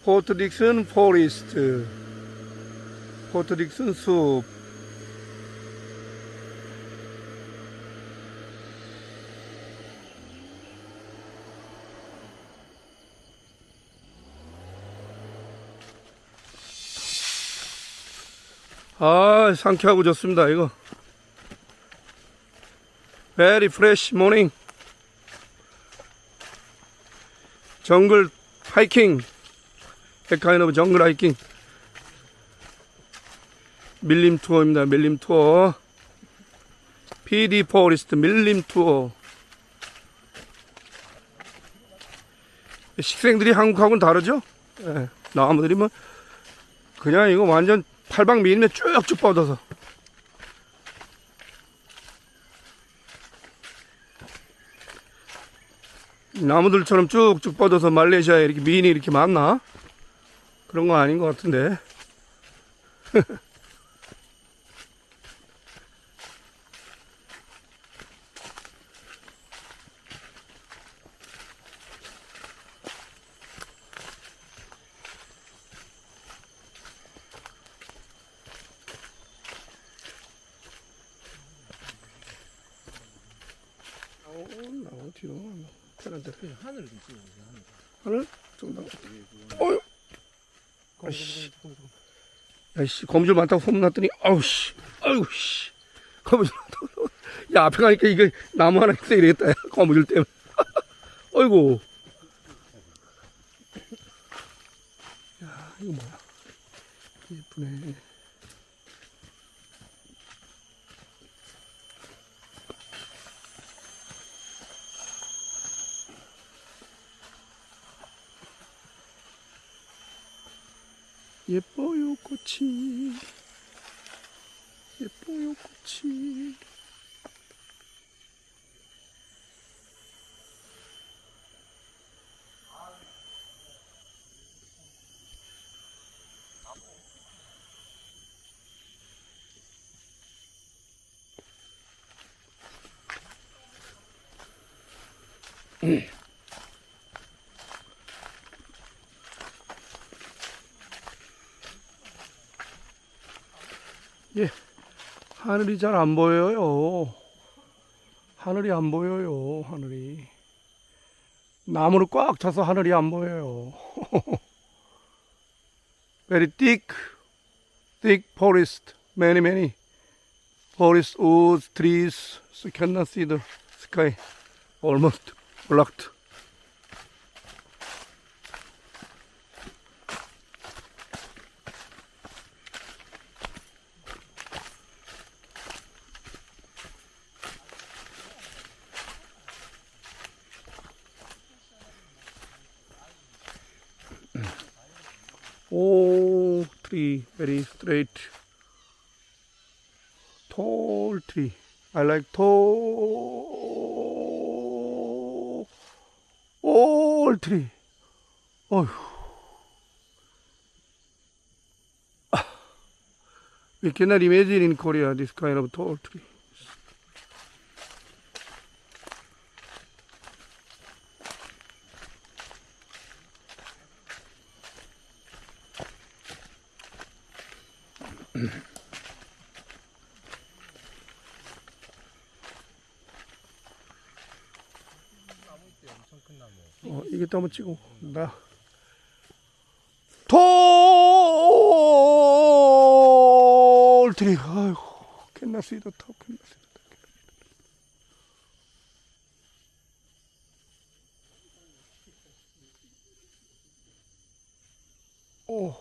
포트 딕슨 포리스트, 포트 딕슨 숲. 아, 상쾌하고 좋습니다, 이거. Very fresh morning. 정글 하이킹. A kind of 정글 하이킹. 밀림 투어입니다, 밀림 투어. PD 포레스트 밀림 투어. 식생들이 한국하고는 다르죠? 예, 나무들이 뭐, 그냥 이거 완전 팔방 밀면 쭉쭉 뻗어서. 나무들처럼 쭉쭉 뻗어서 말레이시아에 이렇게 미인이 이렇게 많나? 그런 거 아닌 것 같은데. 나오 뒤로 편한 대로. 하늘을 좀 찍어보세요. 하늘 좀 나. 어휴. 아이씨. 야이씨, 거미줄 많다고 소문났더니 아우씨, 아우씨, 거미줄 많다고. 야, 앞에 가니까 이거 나무 하나 있어 이랬다. 거미줄 때문에. 어이구. 야, 이거 뭐야? 예쁘네. 예뻐요 꽃이, 예뻐요 꽃이. 예, 하늘이 잘 안 보여요. 하늘이 안 보여요, 하늘이. 나무를 꽉 차서 하늘이 안 보여요. Very thick, thick forest, many forest, woods, trees, so cannot see the sky, almost blocked. Oh, tree, very straight, tall tree. I like tall tree. Oh, we cannot imagine in Korea this kind of tall tree. 엄청 큰 나무. 이것도 한번 찍어. 나. tall tree. 아이고, cannot see the top, cannot see the top. 오.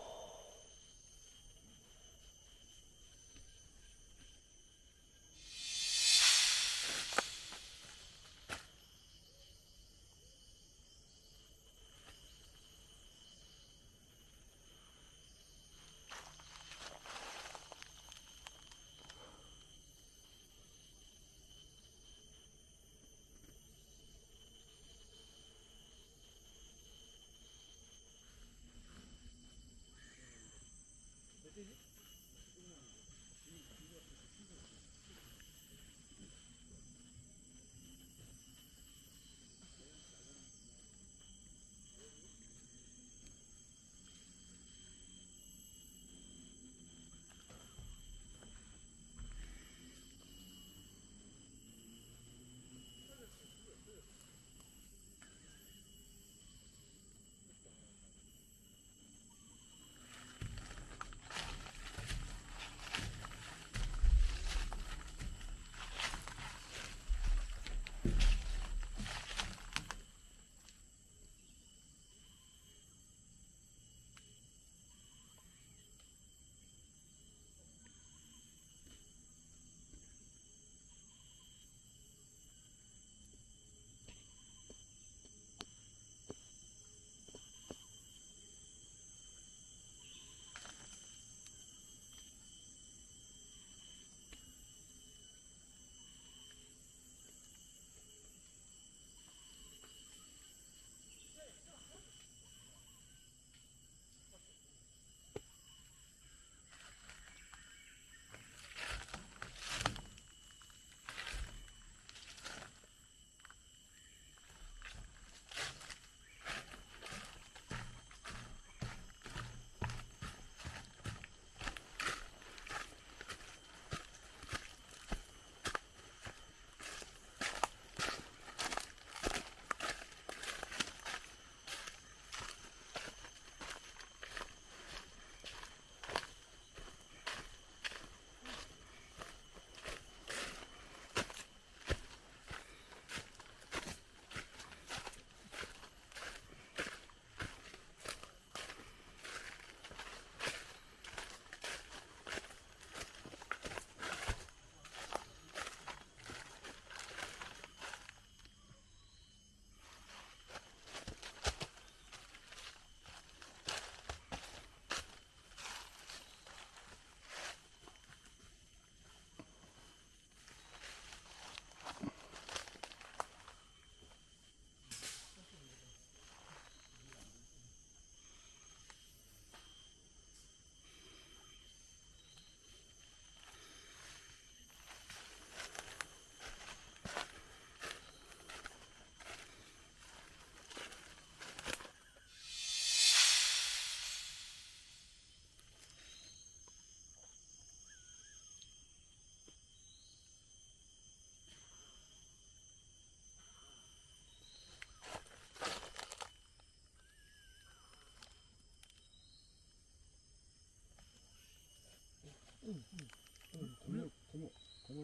거머리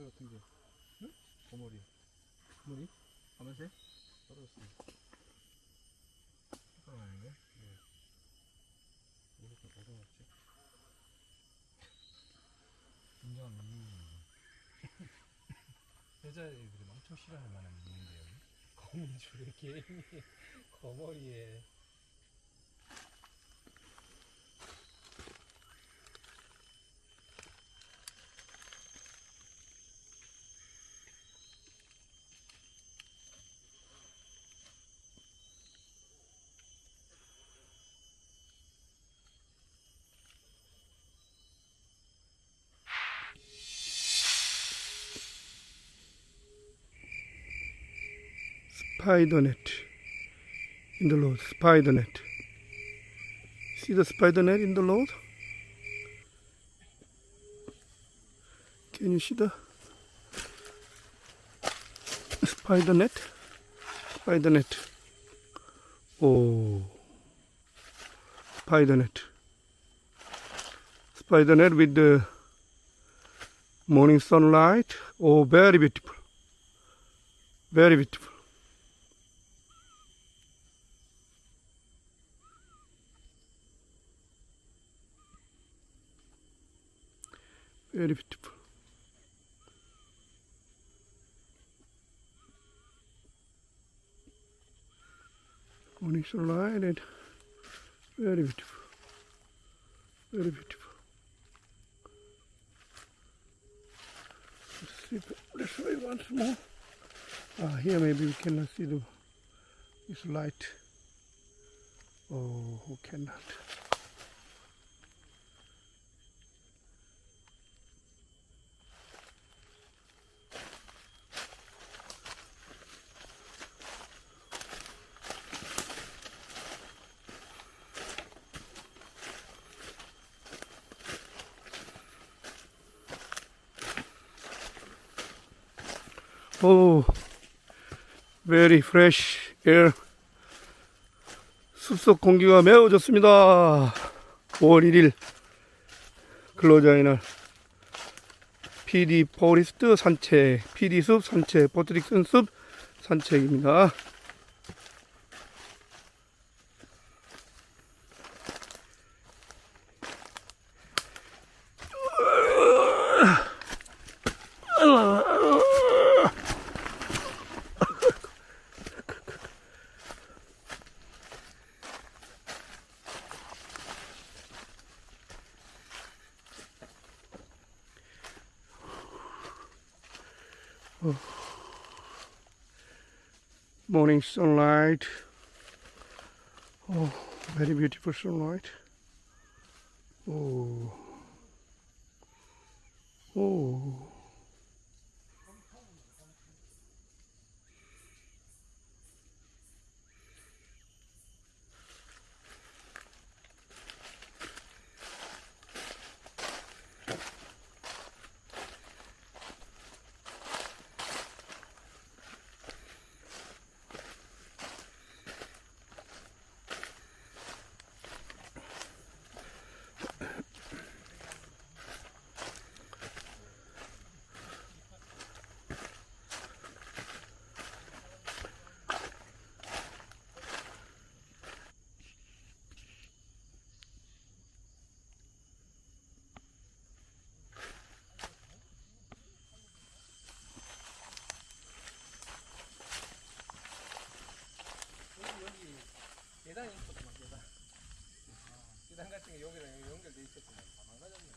같은 게. 응? 거머리. 머리? 가만히 떨어졌어. 잠깐만요. 어디서 벗어났지? 인정한 민물이에요. 여자애들이 엄청 싫어할 만한 민물인데요. 거미줄에 개미 거머리에. Spider net in the road. Spider net. See the spider net in the road? Can you see the spider net? Spider net. Oh, spider net. Spider net with the morning sunlight. Oh, very beautiful. Very beautiful. Very beautiful. Morning sunlight and very beautiful. Very beautiful. Let's see this way once more. Here maybe we cannot see this light. Oh, who cannot? Oh, very fresh air. 숲속 공기가 매우 좋습니다. 5월 1일 근로자의 날. PD 포리스트 산책, PD 숲 산책, 포트릭슨 숲 산책입니다. Morning sunlight. Oh, very beautiful sunlight. Oh, oh. 계단이 있었구만, 계단. 계단 같은 게 여기랑 여기 연결돼 있었구만. 다 망가졌네.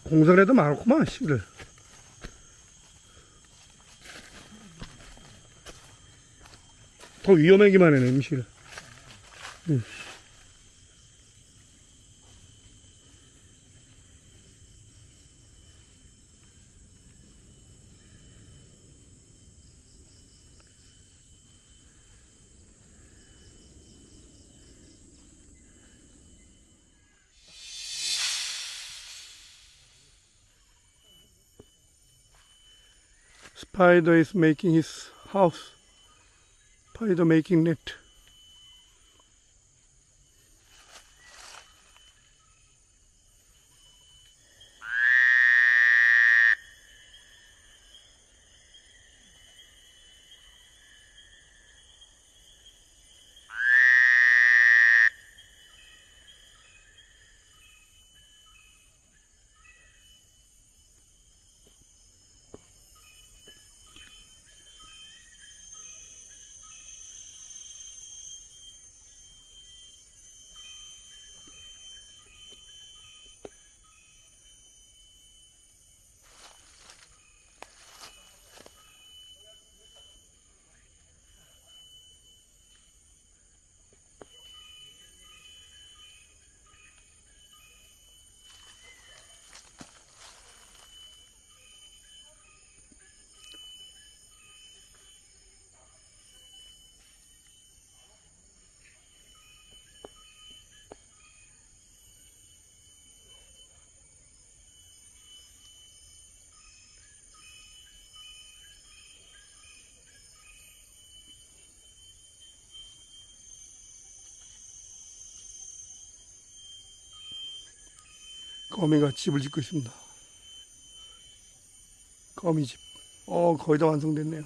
공사를 해도 많구만, 씨를. 더 위험하기만 해네, 임시를. Spider is making his house. Spider making net. 거미가 집을 짓고 있습니다. 거미집. 거의 다 완성됐네요.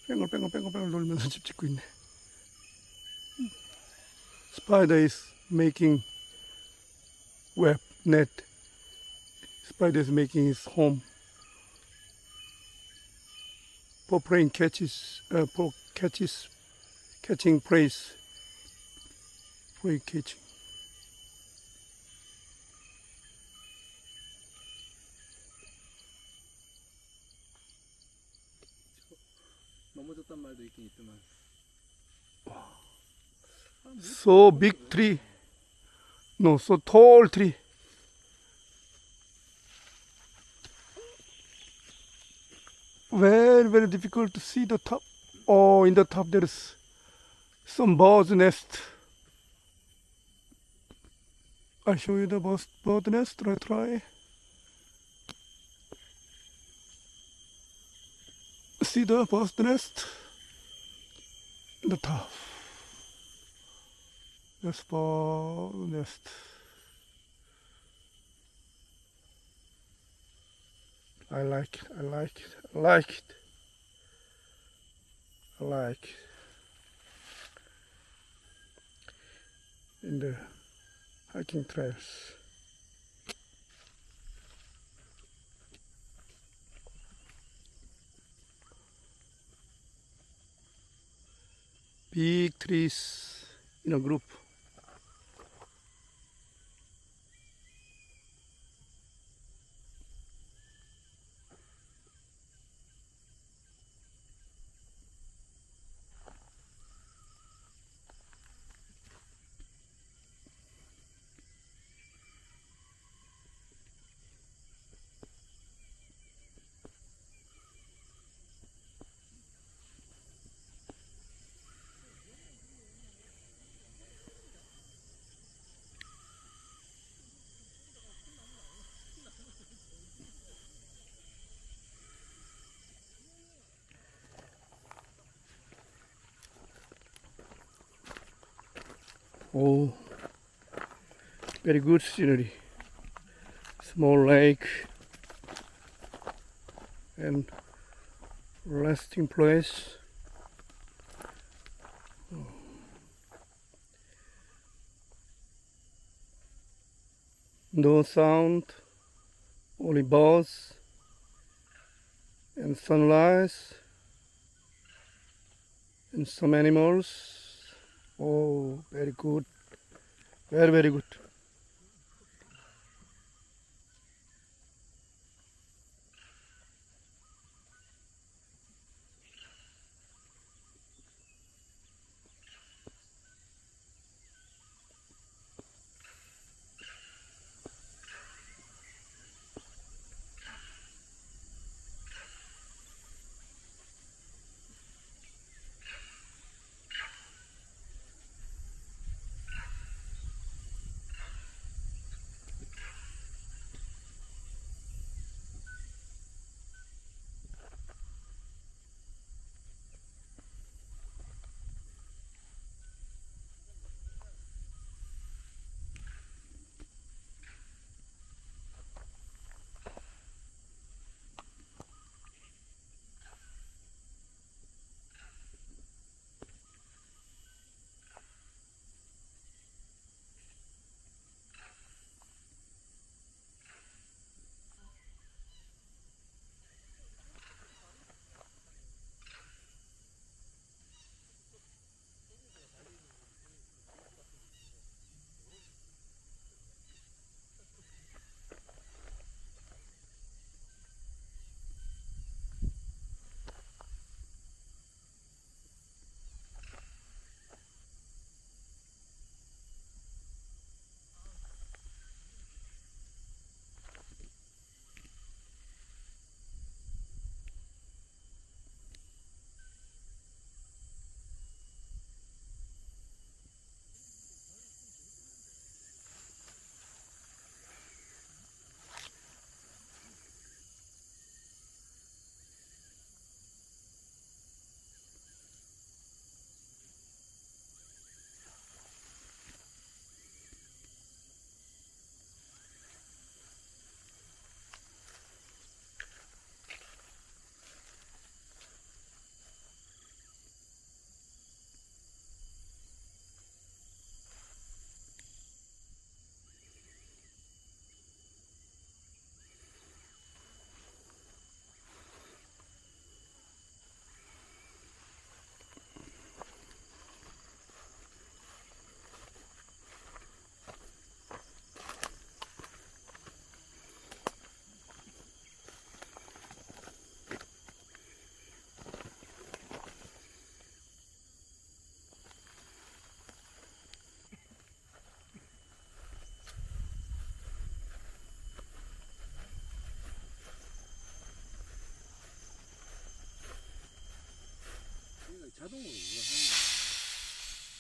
뺑글뺑글 돌면서 집 짓고 있네. Spider is making web net. Spider is making his home for praying catching prey. Prey catching. 넘어졌단 말도 있긴 있지만. So big tree. No, so tall tree. Very difficult to see the top. Oh, in the top there is some bird's nest. I'll show you the bird nest. Try. See the bird's nest in the top. That's bird nest. I like it. In the hiking trails. Big trees in a group. Oh, very good scenery. Small lake and resting place. No sound, only birds and sunrise and some animals. Oh, very good. Very good.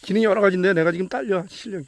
기능이 여러 가지인데 내가 지금 딸려 실력이.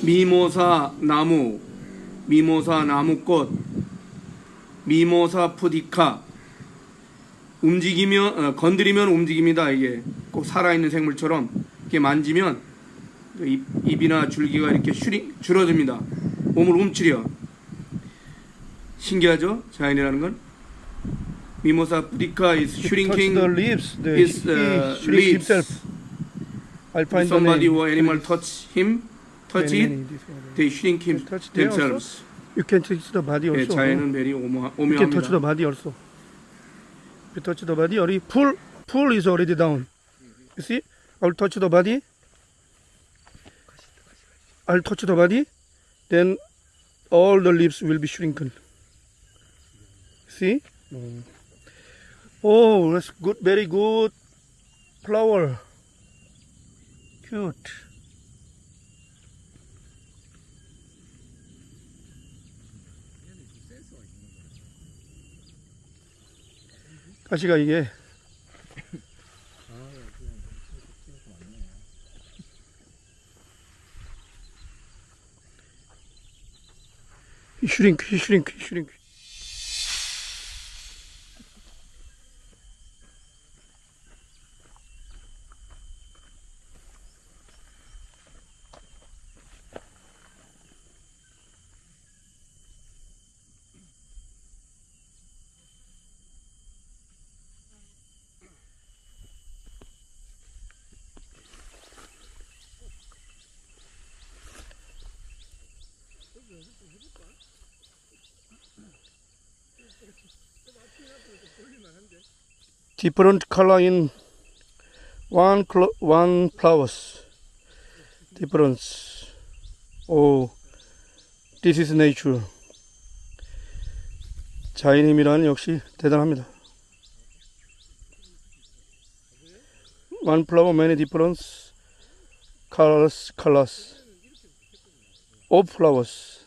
미모사 나무, 미모사 나무꽃, 미모사 푸디카. 움직이면 건드리면 움직입니다. 이게 꼭 살아있는 생물처럼 이렇게 만지면 잎이나 줄기가 이렇게 줄어듭니다. 몸을 움츠려. 신기하죠? 자연이라는 건. 미모사 푸디카 is shrinking Touch the leaves. his He shrinks leaves. himself. I'll If find the somebody name. or animal touch Many, it, many different. they shrink him Touch there also? themselves. You can touch the body 예, also. 자연은 very You can touch the 오묘합니다. body also. You touch the body already. Pull is already down. You see? I'll touch the body. I'll touch the body. Then all the leaves will be shrunken. See? Oh, that's good. Very good flower. Cute. 가시가 이게 슈링크. Different color in one flowers. Difference. Oh, this is nature. 자연의 힘이란 역시 대단합니다. One flower, many different colors of flowers.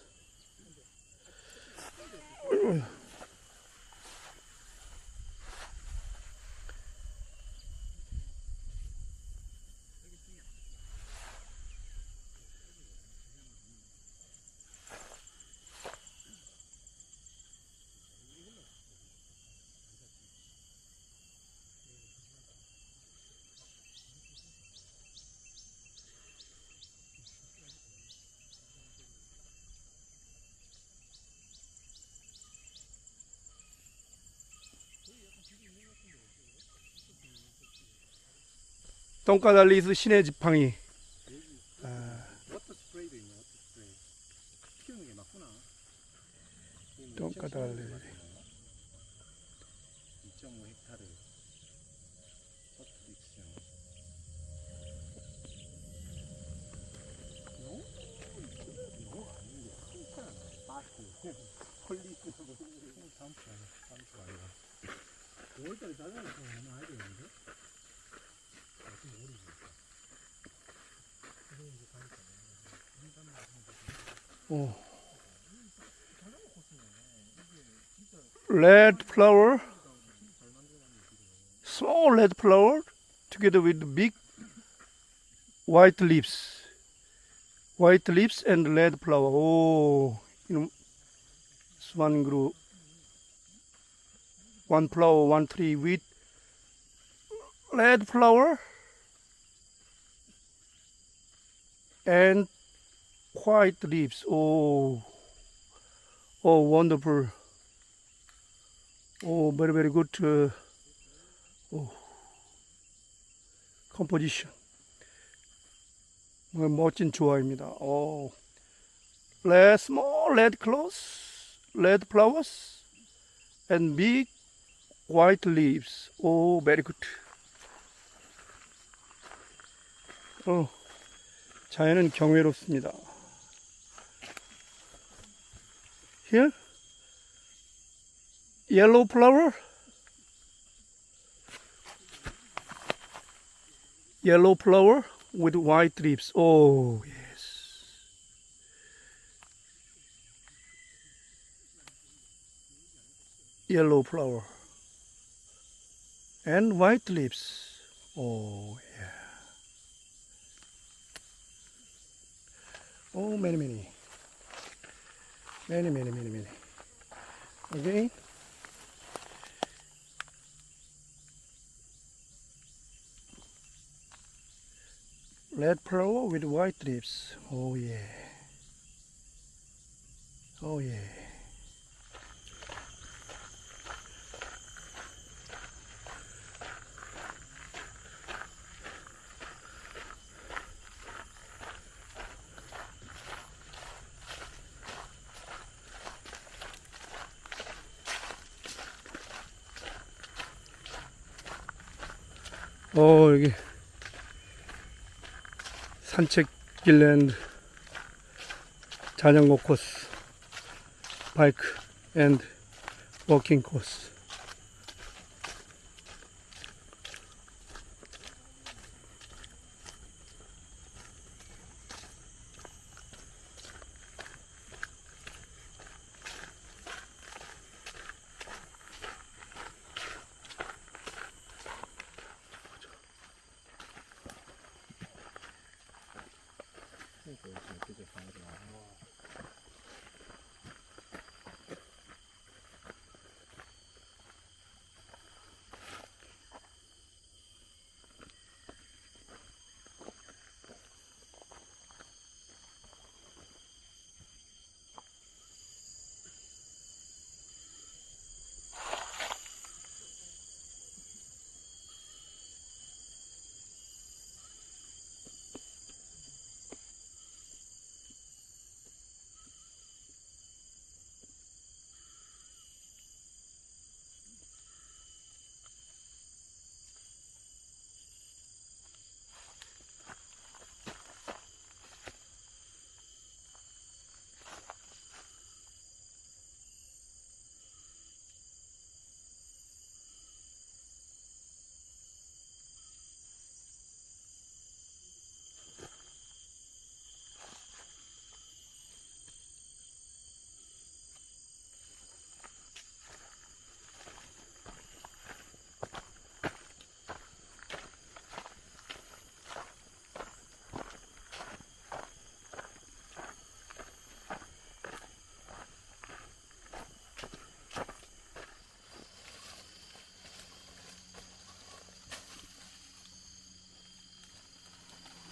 똥까달리스 신의 지팡이. 워터 스프레이도 있네. 워터 스프레이. 갈래리. 2.5헥타르 서투릭스형. 이거 아닌 게 한참 빠꾸 폴리스 삼프 아니야. 삼프 아니야. 5월달에 자전거 타면 하나 해야 되는데? 아직 모르지. 그래 이제 가니까 어. Red flower, small red flower, together with big white leaves and red flower. 오, 이놈 스완 그룹. One flower, one tree with red flower and white leaves. Oh, wonderful. Oh, very, very good composition. 멋진 조화입니다. small red clothes, red flowers, and big white leaves. Oh, very good. 자연은 경외롭습니다. Here, yellow flower, with white leaves. Oh, yes. Yellow flower and white leaves. Oh, yeah. Oh, many. Again. Red flower with white leaves. Oh yeah. Oh yeah. 여기 산책길 앤 자전거 코스, 바이크 앤 워킹 코스.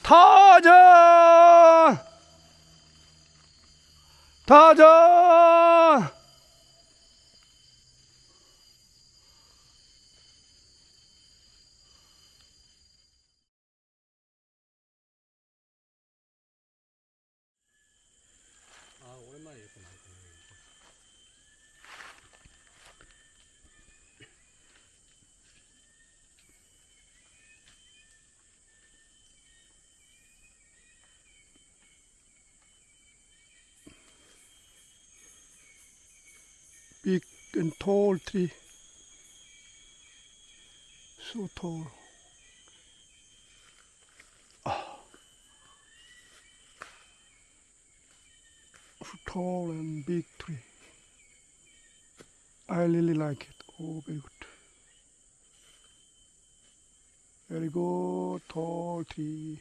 타자! 타자! 오랜만에 이렇게 나왔네. big and tall tree. So tall. Tall and big tree. I really like it. Oh, very good. Very good, tall tree.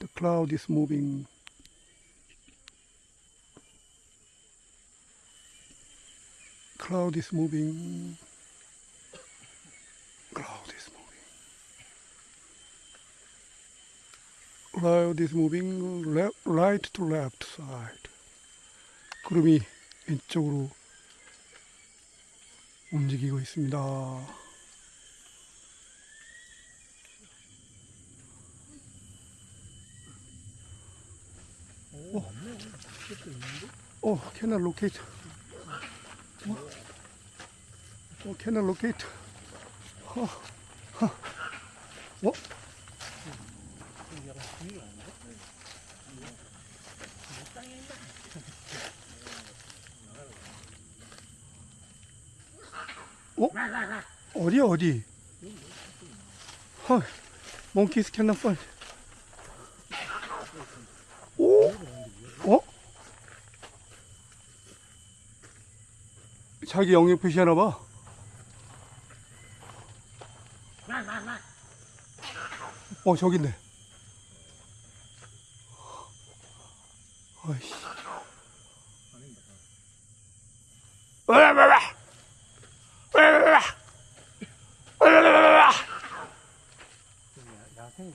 The cloud is moving. Cloud is moving. Cloud is moving. Cloud is moving left, right to left side. 구름이 왼쪽으로 움직이고 있습니다. cannot locate. cannot locate. 어디야, 어디? monkeys cannot find. 자기 영역 표시하나 봐. 저기 있네. 아이씨. 야생.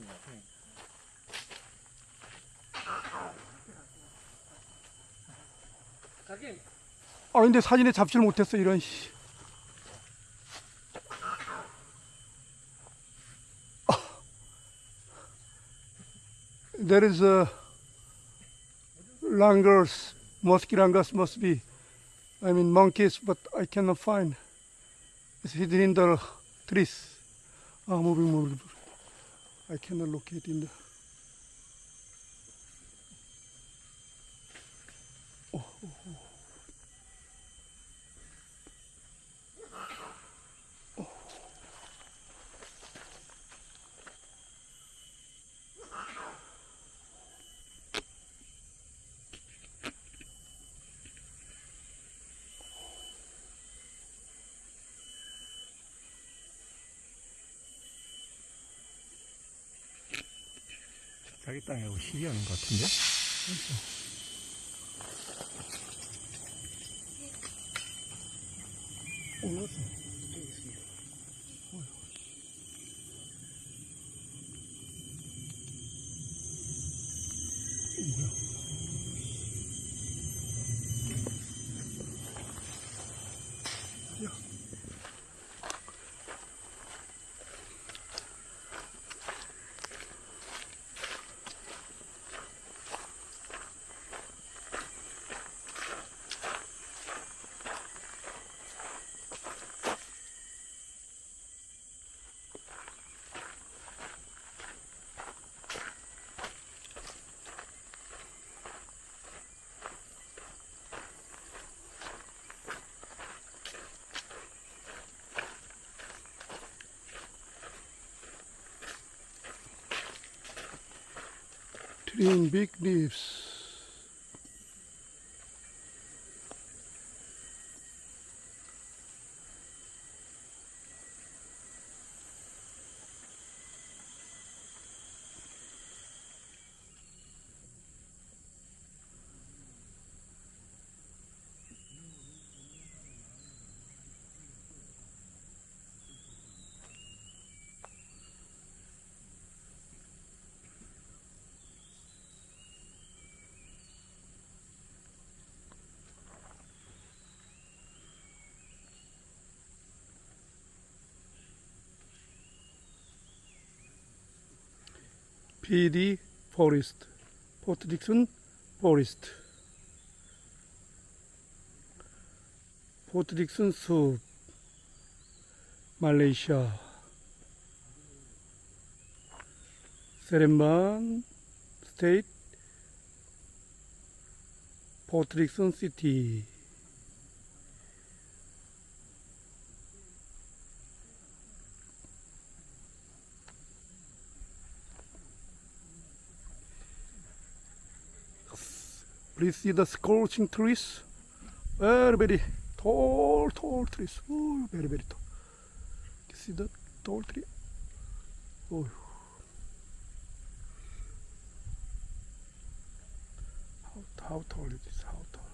근데 사진에 잡지를 못했어, 이런 씨. There is a langurs, mosquito langurs must be, monkeys, but I cannot find. It's hidden in the trees. Moving. I cannot locate in the. 자기 땅이라고 시비하는 것 같은데? 올랐어. Tree in big leaves. PD Forest, Port Dickson Forest, Port Dickson 숲, 말레이시아, 세렘반 스테이트, 포트 딕슨 시티. Please see the scorching trees. Very, very tall trees. Oh, very, very tall. You see the tall tree? Oh. How tall it is? How tall?